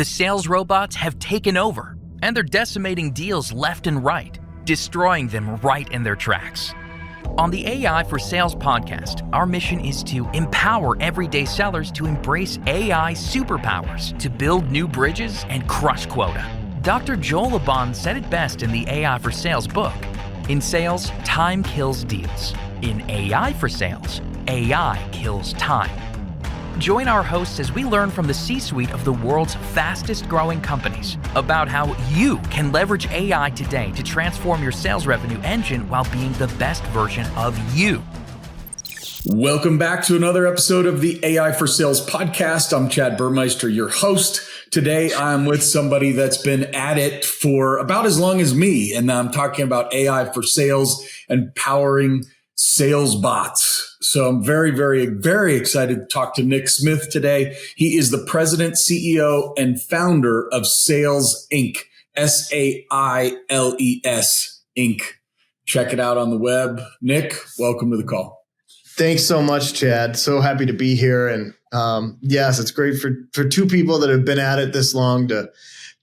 The sales robots have taken over, and they're decimating deals left and right, destroying them right in their tracks. On the AI for Sales podcast, our mission is to empower everyday sellers to embrace AI superpowers to build new bridges and crush quota. Dr. Joel Abon said it best in the AI for Sales book. In sales, time kills deals. In AI for Sales, AI kills time. Join our hosts as we learn from the C-suite of the world's fastest growing companies about how you can leverage AI today to transform your sales revenue engine while being the best version of you. Welcome back to another episode of the AI for Sales podcast. I'm Chad Burmeister, your host. Today, I'm with somebody that's been at it for about as long as me, and I'm talking about AI for Sales and powering sales bots. So I'm very, very, very excited to talk to Nick Smith today. He is the president, CEO, and founder of Sales Inc., SAILES Inc. Check it out on the web. Nick, welcome to the call. Thanks so much, Chad. So happy to be here. And yes, it's great for two people that have been at it this long to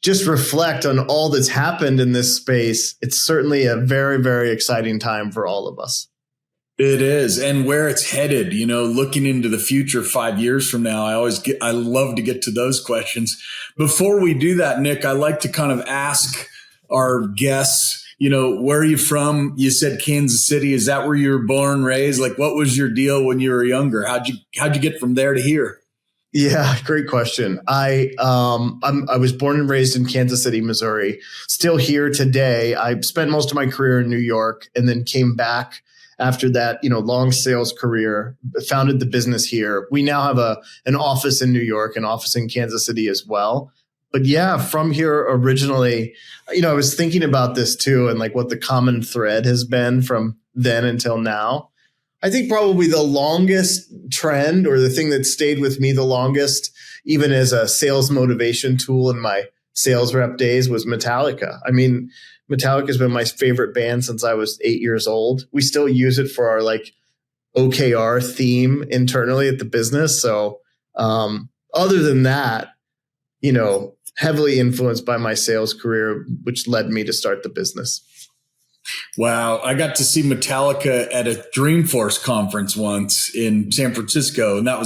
just reflect on all that's happened in this space. It's certainly a very, very exciting time for all of us. It is. And where it's headed, looking into the future 5 years from now, I love to get to those questions. Before we do that, Nick, I like to kind of ask our guests, where are you from? You said Kansas City. Is that where you were born, raised? Like, what was your deal when you were younger? How'd you get from there to here? Yeah, great question. I was born and raised in Kansas City, Missouri. Still here today. I spent most of my career in New York and then came back after that, long sales career, founded the business here. We now have an office in New York, an office in Kansas City as well. But yeah, from here originally, I was thinking about this too and like what the common thread has been from then until now. I think probably the longest trend or the thing that stayed with me the longest, even as a sales motivation tool in my sales rep days, was Metallica. I mean, Metallica has been my favorite band since I was 8 years old. We still use it for our OKR theme internally at the business. So other than that, heavily influenced by my sales career, which led me to start the business. Wow. I got to see Metallica at a Dreamforce conference once in San Francisco. And it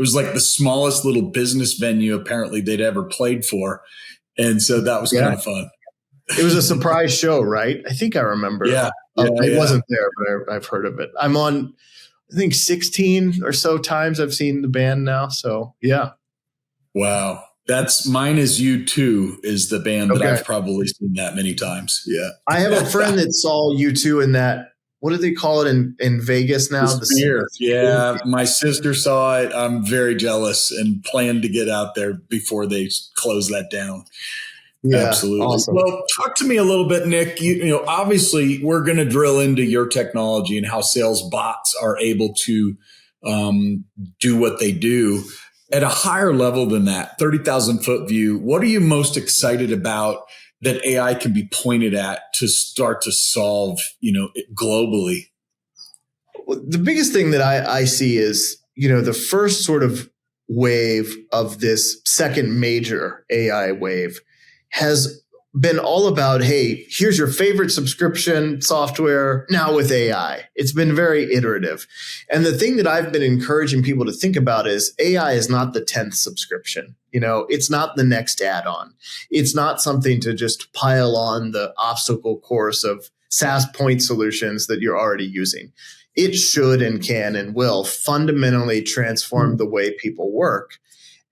was like the smallest little business venue apparently they'd ever played for. And so that was kind of fun. It was a surprise show, right? I think I remember. Yeah. I wasn't there, but I've heard of it. I'm on, I think 16 or so times I've seen the band now. So yeah. Wow. Mine is U2 is the band that I've probably seen that many times. Yeah. I have a friend that saw U2 in that, what do they call it in Vegas now? The Sphere. Yeah. My sister saw it. I'm very jealous and plan to get out there before they close that down. Yeah, absolutely. Awesome. Well, talk to me a little bit, Nick. Obviously we're going to drill into your technology and how sales bots are able to do what they do. At a higher level than that, 30,000 foot view, what are you most excited about that AI can be pointed at to start to solve, globally? Well, the biggest thing that I see is, the first sort of wave of this second major AI wave has been all about, hey, here's your favorite subscription software now with AI. It's been very iterative. And the thing that I've been encouraging people to think about is AI is not the 10th subscription. It's not the next add-on. It's not something to just pile on the obstacle course of SaaS point solutions that you're already using. It should and can and will fundamentally transform the way people work.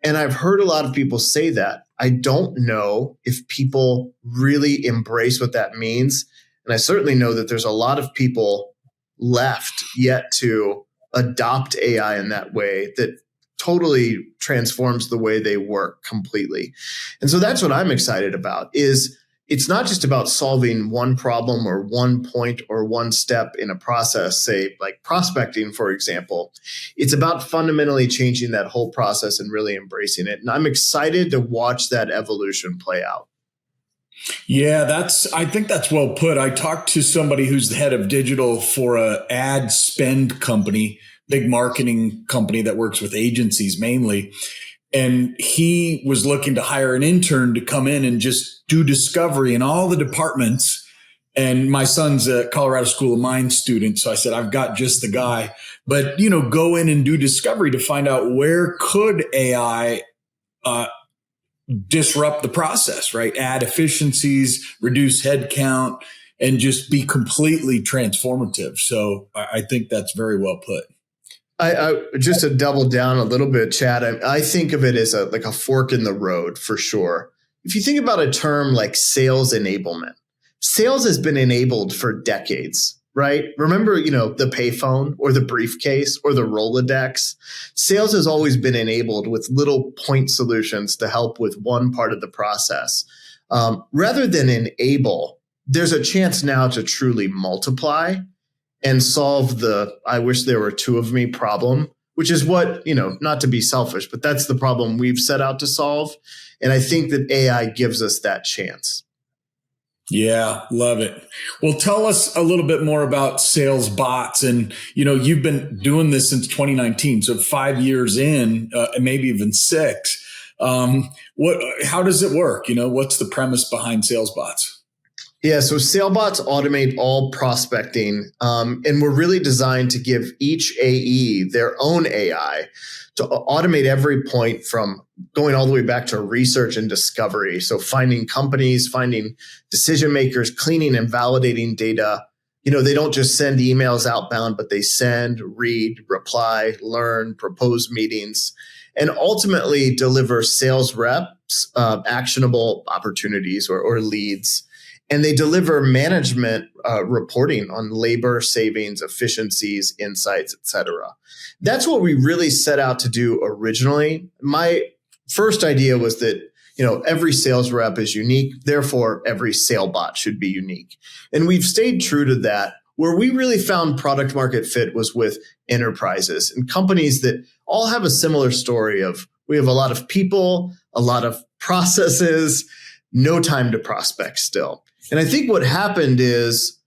And I've heard a lot of people say that. I don't know if people really embrace what that means. And I certainly know that there's a lot of people left yet to adopt AI in that way that totally transforms the way they work completely. And so that's what I'm excited about is it's not just about solving one problem or one point or one step in a process, say like prospecting, for example. It's about fundamentally changing that whole process and really embracing it. And I'm excited to watch that evolution play out. Yeah, I think that's well put. I talked to somebody who's the head of digital for a ad spend company, big marketing company that works with agencies mainly. And he was looking to hire an intern to come in and just do discovery in all the departments. And my son's a Colorado School of Mines student. So I said, I've got just the guy. But, go in and do discovery to find out where could AI disrupt the process, right? Add efficiencies, reduce headcount, and just be completely transformative. So I think that's very well put. I just to double down a little bit, Chad, I think of it as like a fork in the road for sure. If you think about a term like sales enablement, sales has been enabled for decades, right? Remember, the payphone or the briefcase or the Rolodex. Sales has always been enabled with little point solutions to help with one part of the process. Rather than enable, there's a chance now to truly multiply and solve the "I wish there were two of me" problem, which is what, not to be selfish, but that's the problem we've set out to solve. And I think that AI gives us that chance. Yeah, love it. Well, tell us a little bit more about sales bots. And, you've been doing this since 2019. So 5 years in, and maybe even 6. How does it work? What's the premise behind sales bots? Yeah, so SaleBots automate all prospecting, and we're really designed to give each AE their own AI to automate every point from going all the way back to research and discovery. So finding companies, finding decision makers, cleaning and validating data. They don't just send emails outbound, but they send, read, reply, learn, propose meetings, and ultimately deliver sales reps actionable opportunities or leads. And they deliver management reporting on labor savings, efficiencies, insights, et cetera. That's what we really set out to do originally. My first idea was that, every sales rep is unique. Therefore, every sale bot should be unique. And we've stayed true to that. Where we really found product market fit was with enterprises and companies that all have a similar story of we have a lot of people, a lot of processes, no time to prospect still. And I think what happened is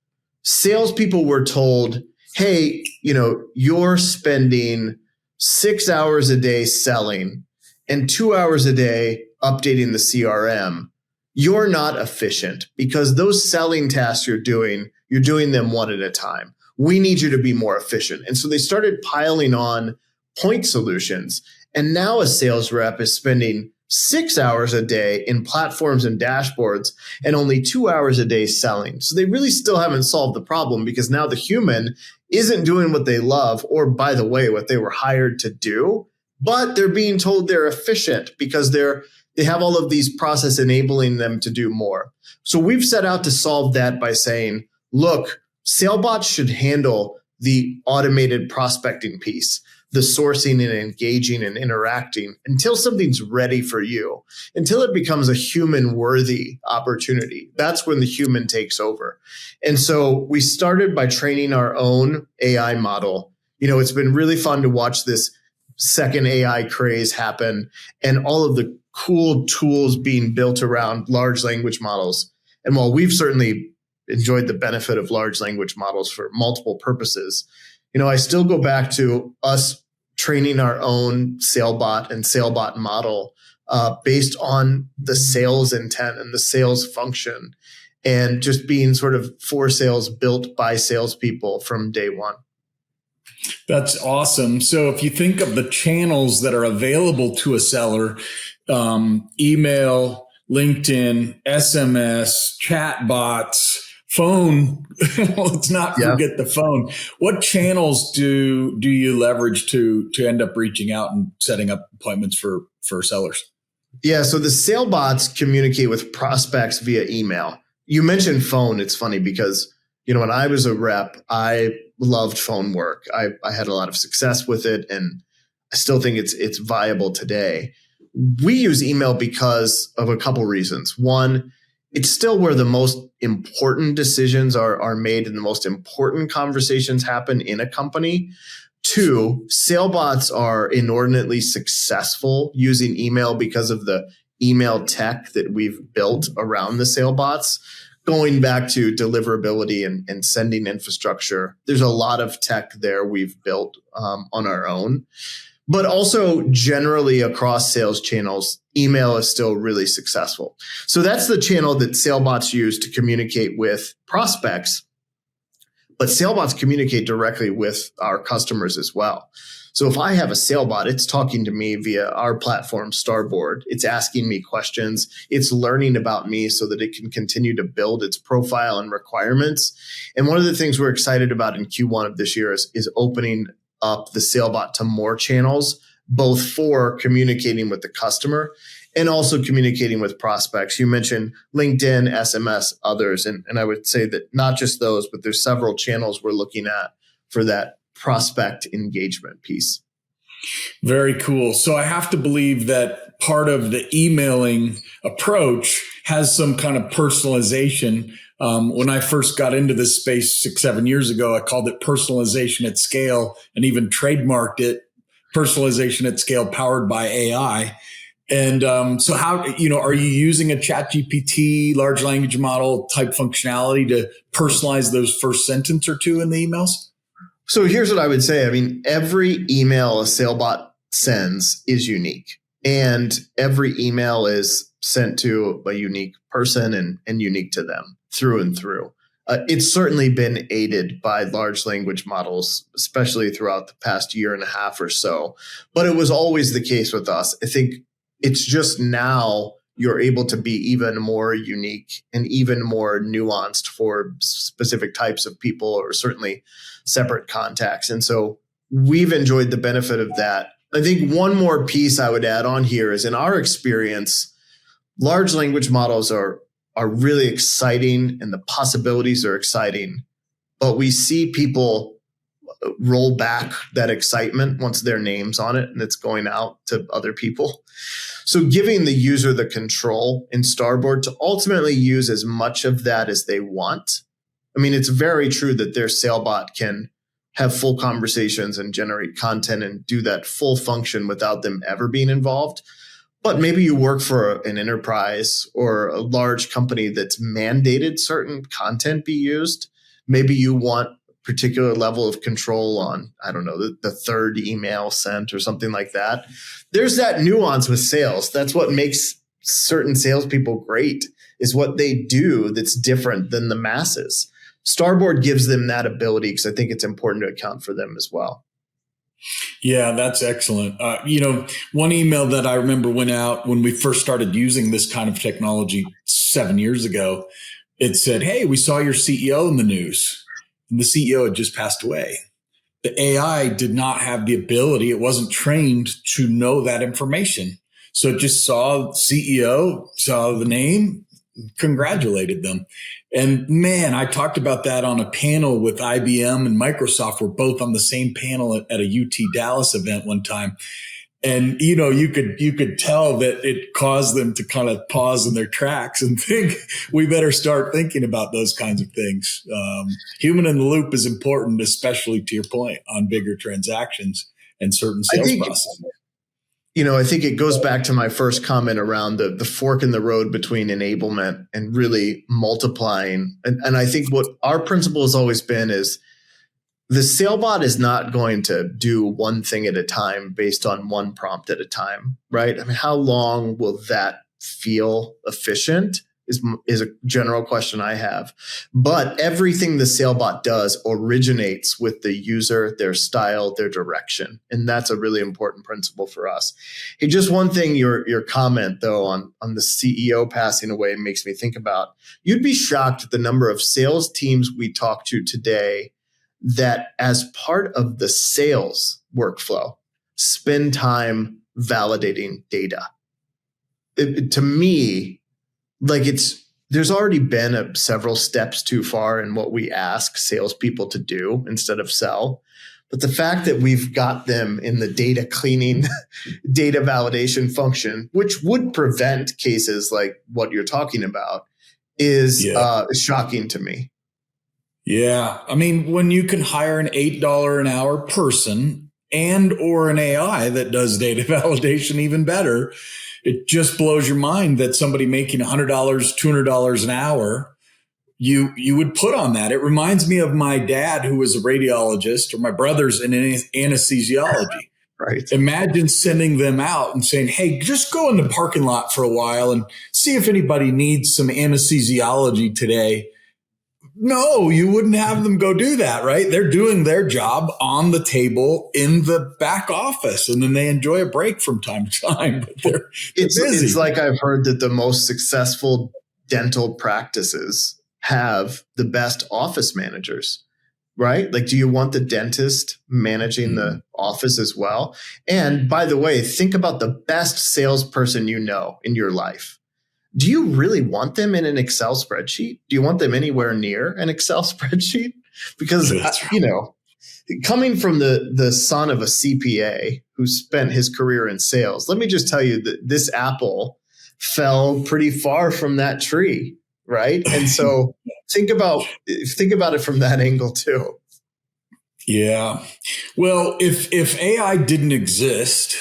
salespeople were told, hey, you're spending 6 hours a day selling and 2 hours a day updating the CRM. You're not efficient because those selling tasks you're doing them one at a time. We need you to be more efficient. And so they started piling on point solutions. And now a sales rep is spending 6 hours a day in platforms and dashboards and only 2 hours a day selling. So they really still haven't solved the problem because now the human isn't doing what they love or, by the way, what they were hired to do, but they're being told they're efficient because they have all of these processes enabling them to do more. So we've set out to solve that by saying, look, SaleBots should handle the automated prospecting piece, the sourcing and engaging and interacting until something's ready for you, until it becomes a human-worthy opportunity. That's when the human takes over. And so we started by training our own AI model. It's been really fun to watch this second AI craze happen and all of the cool tools being built around large language models. And while we've certainly enjoyed the benefit of large language models for multiple purposes, I still go back to us training our own SaleBot and SaleBot model based on the sales intent and the sales function and just being sort of for sales built by salespeople from day one. That's awesome. So if you think of the channels that are available to a seller, email, LinkedIn, SMS, chat bots, phone, let's not forget the phone. What channels do you leverage to end up reaching out and setting up appointments for sellers? Yeah, so the SaleBots communicate with prospects via email. You mentioned phone. It's funny because, when I was a rep, I loved phone work. I had a lot of success with it, and I still think it's viable today. We use email because of a couple reasons. One, it's still where the most important decisions are made and the most important conversations happen in a company. Two, SaleBots are inordinately successful using email because of the email tech that we've built around the SaleBots. Going back to deliverability and sending infrastructure, there's a lot of tech there we've built on our own. But also generally across sales channels, email is still really successful. So that's the channel that SaleBots use to communicate with prospects. But SaleBots communicate directly with our customers as well. So if I have a SaleBot, it's talking to me via our platform, Starboard. It's asking me questions. It's learning about me so that it can continue to build its profile and requirements. And one of the things we're excited about in Q1 of this year is opening up the SaleBot to more channels, both for communicating with the customer and also communicating with prospects. You mentioned LinkedIn, SMS, others. And I would say that not just those, but there's several channels we're looking at for that prospect engagement piece. Very cool. So I have to believe that part of the emailing approach has some kind of personalization. When I first got into this space 6-7 years ago, I called it personalization at scale and even trademarked it, personalization at scale powered by AI. And so how, are you using a ChatGPT large language model type functionality to personalize those first sentence or two in the emails? So here's what I would say. I mean, every email a SaleBot sends is unique, and every email is sent to a unique person and unique to them through and through. It's certainly been aided by large language models, especially throughout the past year and a half or so. But it was always the case with us. I think it's just now you're able to be even more unique and even more nuanced for specific types of people or certainly separate contacts. And so we've enjoyed the benefit of that. I think one more piece I would add on here is, in our experience, large language models are really exciting and the possibilities are exciting, but we see people roll back that excitement once their name's on it and it's going out to other people. So giving the user the control in Starboard to ultimately use as much of that as they want. I mean, it's very true that their SaleBot can have full conversations and generate content and do that full function without them ever being involved. But maybe you work for an enterprise or a large company that's mandated certain content be used. Maybe you want a particular level of control on, I don't know, the third email sent or something like that. There's that nuance with sales. That's what makes certain salespeople great, is what they do that's different than the masses. Starboard gives them that ability because I think it's important to account for them as well. Yeah, that's excellent. One email that I remember went out when we first started using this kind of technology 7 years ago. It said, "Hey, we saw your CEO in the news." And the CEO had just passed away. The AI did not have the ability. It wasn't trained to know that information. So it just saw CEO, saw the name, congratulated them. And man, I talked about that on a panel with IBM and Microsoft. We're both on the same panel at a UT Dallas event one time. And, you could tell that it caused them to kind of pause in their tracks and think, we better start thinking about those kinds of things. Human in the loop is important, especially to your point on bigger transactions and certain sales processes. I think it goes back to my first comment around the fork in the road between enablement and really multiplying. And I think what our principle has always been is the SaleBot is not going to do one thing at a time based on one prompt at a time, right? I mean, how long will that feel efficient is a general question I have. But everything the SaleBot does originates with the user, their style, their direction. And that's a really important principle for us. Hey, just one thing, your comment though on the CEO passing away makes me think about, you'd be shocked at the number of sales teams we talk to today that as part of the sales workflow, spend time validating data. To me, there's already been several steps too far in what we ask salespeople to do instead of sell. But the fact that we've got them in the data cleaning, data validation function, which would prevent cases like what you're talking about, is shocking to me. Yeah. I mean, when you can hire an $8 an hour person and or an AI that does data validation even better, it just blows your mind that somebody making $100, $200 an hour, you would put on that. It reminds me of my dad, who was a radiologist, or my brother's in anesthesiology. Right. Imagine sending them out and saying, hey, just go in the parking lot for a while and see if anybody needs some anesthesiology today. No, you wouldn't have them go do that, right? They're doing their job on the table in the back office, and then they enjoy a break from time to time. But they're busy. It's like I've heard that the most successful dental practices have the best office managers, right? Like, do you want the dentist managing the office as well? And by the way, think about the best salesperson you know in your life. Do you really want them in an Excel spreadsheet? Do you want them anywhere near an Excel spreadsheet? Because, coming from the son of a CPA who spent his career in sales, let me just tell you that this apple fell pretty far from that tree, right? And so think about it from that angle too. Yeah. Well, if AI didn't exist,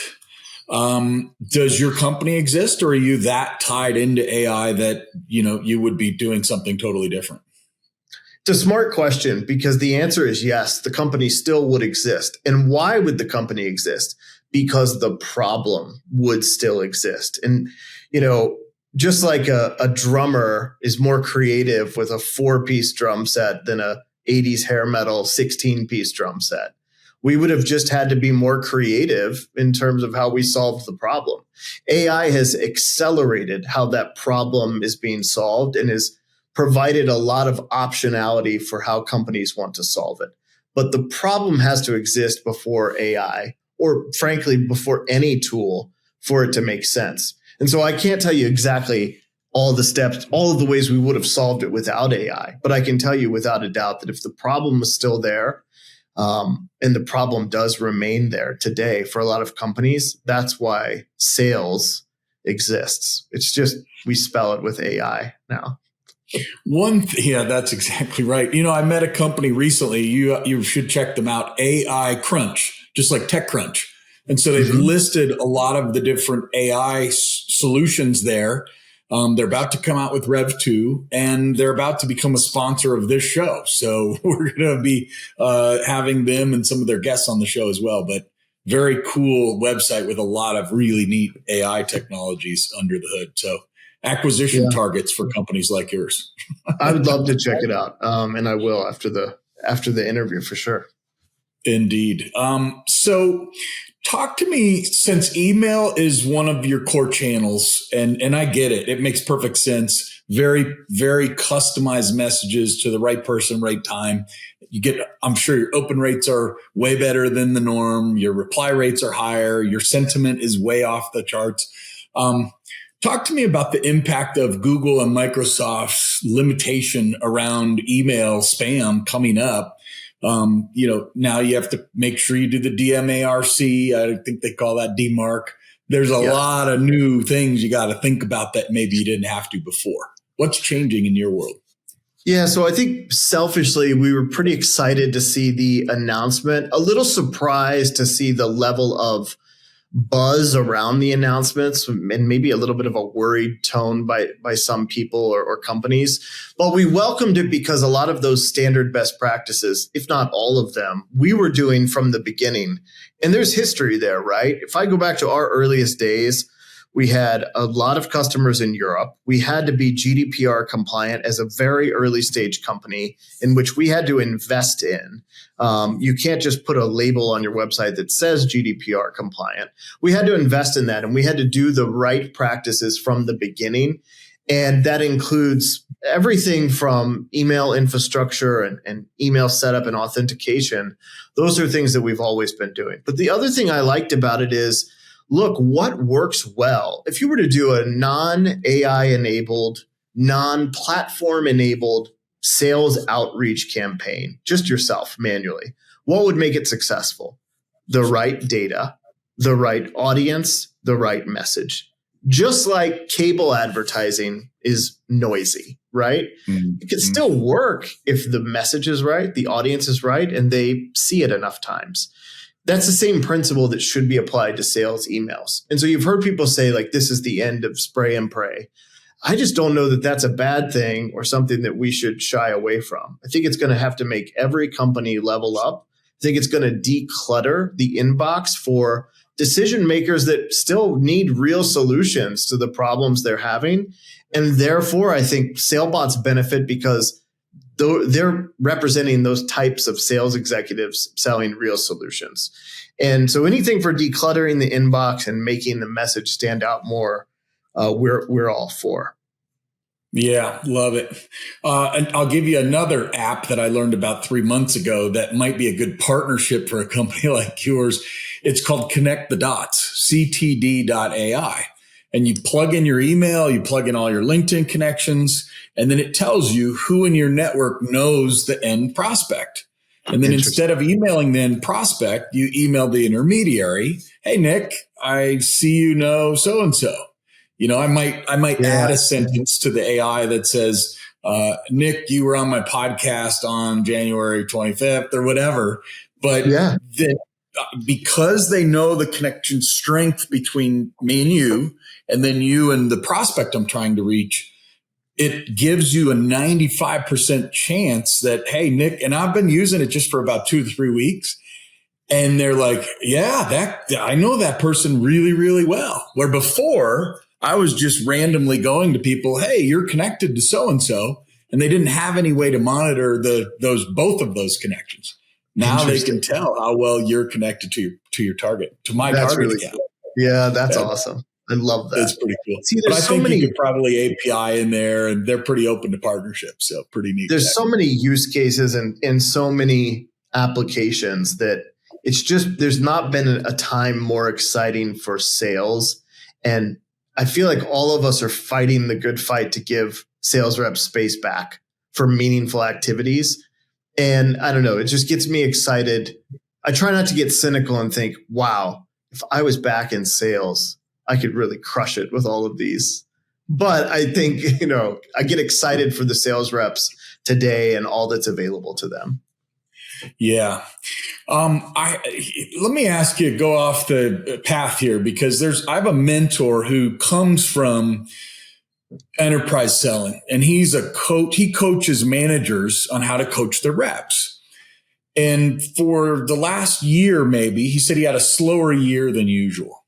does your company exist, or are you that tied into AI that, you would be doing something totally different? It's a smart question, because the answer is yes, the company still would exist. And why would the company exist? Because the problem would still exist. And, just like a drummer is more creative with a 4-piece drum set than a 80s hair metal 16-piece drum set, we would have just had to be more creative in terms of how we solved the problem. AI has accelerated how that problem is being solved and has provided a lot of optionality for how companies want to solve it. But the problem has to exist before AI, or frankly, before any tool, for it to make sense. And so I can't tell you exactly all the steps, all of the ways we would have solved it without AI. But I can tell you without a doubt that if the problem was still there, and the problem does remain there today for a lot of companies, that's why sales exists. It's just we spell it with AI now. Yeah, that's exactly right. I met a company recently. You should check them out. AI Crunch, just like TechCrunch. And so they've listed a lot of the different AI solutions there. They're about to come out with Rev 2, and they're about to become a sponsor of this show. So we're going to be having them and some of their guests on the show as well. But very cool website with a lot of really neat AI technologies under the hood. So acquisition targets for companies like yours. I would love to check it out, and I will after the interview for sure. Indeed. So talk to me, since email is one of your core channels, and I get it. It makes perfect sense. Very, very customized messages to the right person, right time. I'm sure your open rates are way better than the norm. Your reply rates are higher. Your sentiment is way off the charts. Talk to me about the impact of Google and Microsoft's limitation around email spam coming up. Now you have to make sure you do the DMARC. I think they call that DMARC. There's a lot of new things you got to think about that maybe you didn't have to before. What's changing in your world? Yeah, so I think selfishly, we were pretty excited to see the announcement, a little surprised to see the level of buzz around the announcements, and maybe a little bit of a worried tone by some people or companies. But we welcomed it because a lot of those standard best practices, if not all of them, we were doing from the beginning. And there's history there, right? If I go back to our earliest days, we had a lot of customers in Europe. We had to be GDPR compliant as a very early stage company in which we had to invest in. You can't just put a label on your website that says GDPR compliant. We had to invest in that, and we had to do the right practices from the beginning. And that includes everything from email infrastructure and email setup and authentication. Those are things that we've always been doing. But the other thing I liked about it is, look, what works well? If you were to do a non-AI enabled, non-platform enabled sales outreach campaign, just yourself manually, what would make it successful? The right data, the right audience, the right message. Just like cable advertising is noisy, right? Mm-hmm. It can still work if the message is right, the audience is right, and they see it enough times. That's the same principle that should be applied to sales emails. And so you've heard people say, like, this is the end of spray and pray. I just don't know that that's a bad thing or something that we should shy away from. I think it's going to have to make every company level up I think it's going to declutter the inbox for decision makers that still need real solutions to the problems they're having. And therefore, I think SaleBots benefit because they're representing those types of sales executives selling real solutions. And so anything for decluttering the inbox and making the message stand out more, we're all for. Yeah, love it. And I'll give you another app that I learned about 3 months ago that might be a good partnership for a company like yours. It's called Connect the Dots, ctd.ai. And you plug in your email, you plug in all your LinkedIn connections, and then it tells you who in your network knows the end prospect. And then instead of emailing the end prospect, you email the intermediary. Hey, Nick, I see you know so-and-so. You know, I might add a sentence to the AI that says, Nick, you were on my podcast on January 25th or whatever. But then, because they know the connection strength between me and then you and the prospect I'm trying to reach, it gives you a 95% chance that, hey, Nick, and I've been using it just for about 2 to 3 weeks. And they're like, yeah, I know that person really, really well. Where before I was just randomly going to people, hey, you're connected to so-and-so, and they didn't have any way to monitor both of those connections. Now they can tell how well you're connected to your target, to my target account. Yeah, that's awesome. I love that. That's pretty cool. See, but I think you could probably API in there, and they're pretty open to partnerships. So pretty neat. There's so many use cases and so many applications that it's just, there's not been a time more exciting for sales. And I feel like all of us are fighting the good fight to give sales reps space back for meaningful activities. And I don't know, it just gets me excited. I try not to get cynical and think, wow, if I was back in sales, I could really crush it with all of these. But I think, I get excited for the sales reps today and all that's available to them. Yeah. Let me ask you, go off the path here, because I have a mentor who comes from enterprise selling, and he's a coach. He coaches managers on how to coach their reps. And for the last year, maybe, he said he had a slower year than usual.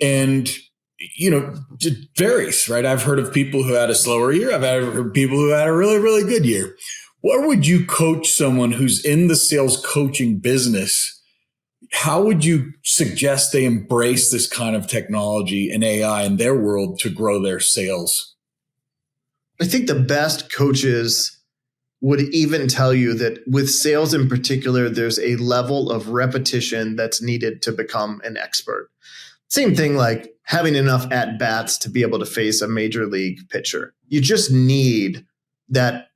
And, it varies, right? I've heard of people who had a slower year. I've heard of people who had a really, really good year. What would you coach someone who's in the sales coaching business? How would you suggest they embrace this kind of technology and AI in their world to grow their sales? I think the best coaches would even tell you that with sales in particular, there's a level of repetition that's needed to become an expert. Same thing like having enough at-bats to be able to face a major league pitcher. You just need that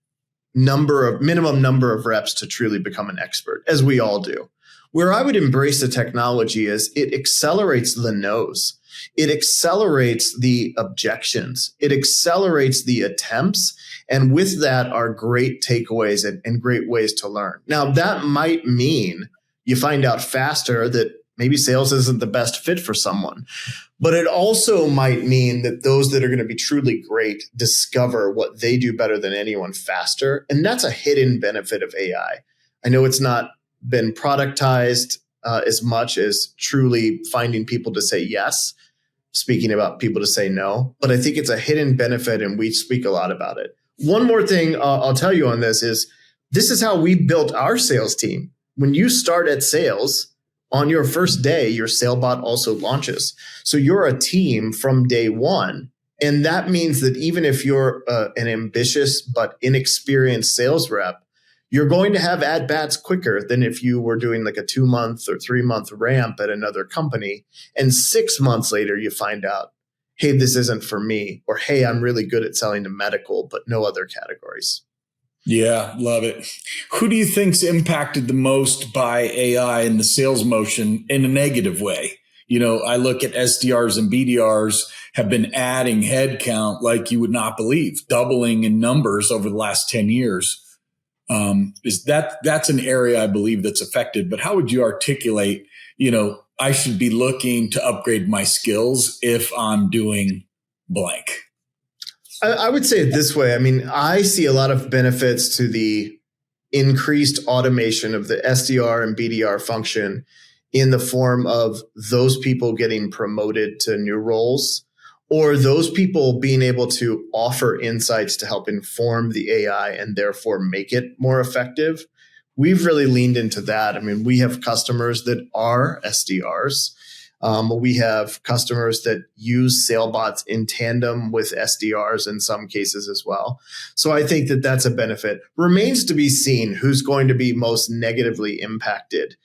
minimum number of reps to truly become an expert, as we all do. Where I would embrace the technology is it accelerates the no's. It accelerates the objections. It accelerates the attempts. And with that are great takeaways and great ways to learn. Now, that might mean you find out faster that maybe sales isn't the best fit for someone. But it also might mean that those that are going to be truly great discover what they do better than anyone faster. And that's a hidden benefit of AI. I know it's not been productized as much as truly finding people to say yes, speaking about people to say no. But I think it's a hidden benefit, and we speak a lot about it. One more thing I'll tell you on this is how we built our sales team. When you start at sales, on your first day, your SaleBot also launches. So you're a team from day one. And that means that even if you're an ambitious but inexperienced sales rep, you're going to have at-bats quicker than if you were doing like a 2-month or 3-month ramp at another company. And 6 months later, you find out, hey, this isn't for me. Or, hey, I'm really good at selling to medical, but no other categories. Yeah, love it. Who do you think's impacted the most by AI in the sales motion in a negative way? I look at SDRs and BDRs have been adding headcount like you would not believe, doubling in numbers over the last 10 years. That's an area I believe that's affected. But how would you articulate, I should be looking to upgrade my skills if I'm doing blank? I would say it this way. I mean, I see a lot of benefits to the increased automation of the SDR and BDR function in the form of those people getting promoted to new roles, or those people being able to offer insights to help inform the AI and therefore make it more effective. We've really leaned into that. I mean, we have customers that are SDRs. We have customers that use SailBots in tandem with SDRs in some cases as well. So I think that that's a benefit. Remains to be seen who's going to be most negatively impacted.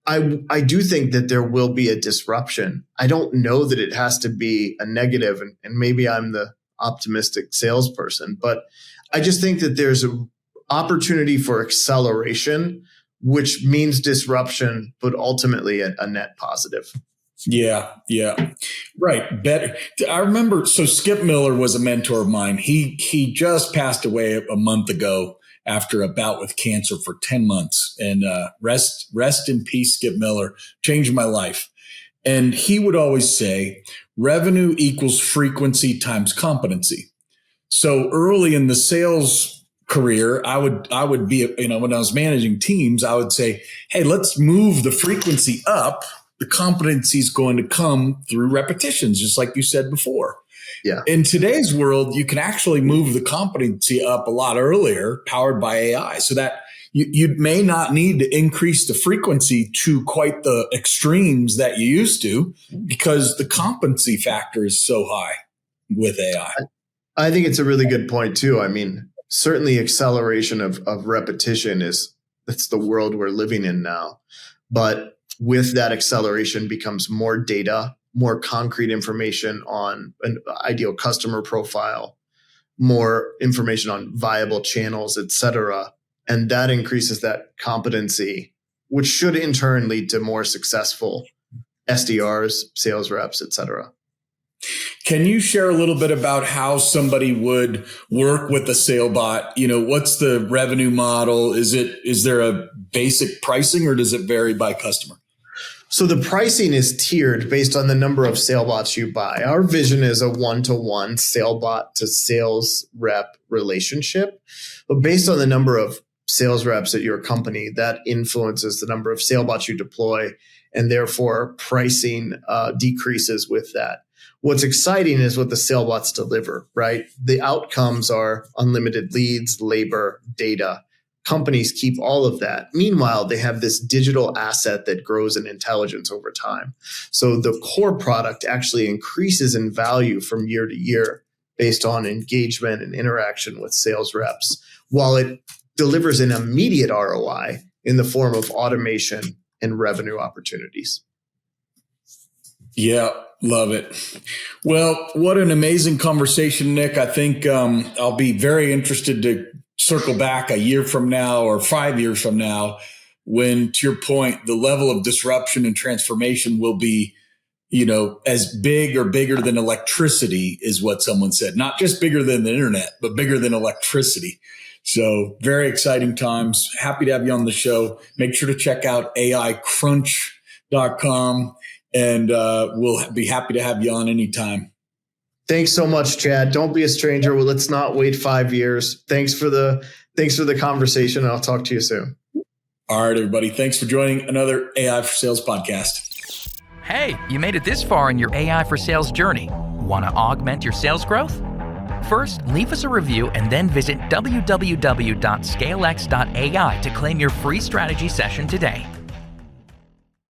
I do think that there will be a disruption. I don't know that it has to be a negative, and maybe I'm the optimistic salesperson, but I just think that there's an opportunity for acceleration, which means disruption, but ultimately a net positive. Yeah. Right. Better. I remember, so Skip Miller was a mentor of mine. He just passed away a month ago after a bout with cancer for 10 months. And rest in peace, Skip Miller, changed my life. And he would always say, revenue equals frequency times competency. So early in the sales career, I would be, when I was managing teams, I would say, hey, let's move the frequency up. The competency is going to come through repetitions, just like you said before. Yeah. In today's world, you can actually move the competency up a lot earlier, powered by AI, so that you may not need to increase the frequency to quite the extremes that you used to, because the competency factor is so high with AI. I think it's a really good point too. I mean, certainly acceleration of repetition that's the world we're living in now. But with that acceleration becomes more data, more concrete information on an ideal customer profile, more information on viable channels, et cetera. And that increases that competency, which should in turn lead to more successful SDRs, sales reps, et cetera. Can you share a little bit about how somebody would work with a SailBot? What's the revenue model? Is there a basic pricing, or does it vary by customer? So the pricing is tiered based on the number of SailBots you buy. Our vision is a one-to-one SailBot to sales rep relationship. But based on the number of sales reps at your company, that influences the number of SailBots you deploy, and therefore pricing decreases with that. What's exciting is what the SailBots deliver, right? The outcomes are unlimited leads, labor, data. Companies keep all of that. Meanwhile, they have this digital asset that grows in intelligence over time. So the core product actually increases in value from year to year based on engagement and interaction with sales reps, while it delivers an immediate ROI in the form of automation and revenue opportunities. Yeah, love it. Well, what an amazing conversation, Nick. I think I'll be very interested to circle back a year from now or 5 years from now, when, to your point, the level of disruption and transformation will be, as big or bigger than electricity, is what someone said. Not just bigger than the internet, but bigger than electricity. So very exciting times. Happy to have you on the show. Make sure to check out AICrunch.com, and we'll be happy to have you on anytime. Thanks so much, Chad. Don't be a stranger. Well, let's not wait 5 years. Thanks for the conversation. And I'll talk to you soon. All right, everybody. Thanks for joining another AI for Sales podcast. Hey, you made it this far in your AI for Sales journey. Want to augment your sales growth? First, leave us a review and then visit www.scalex.ai to claim your free strategy session today.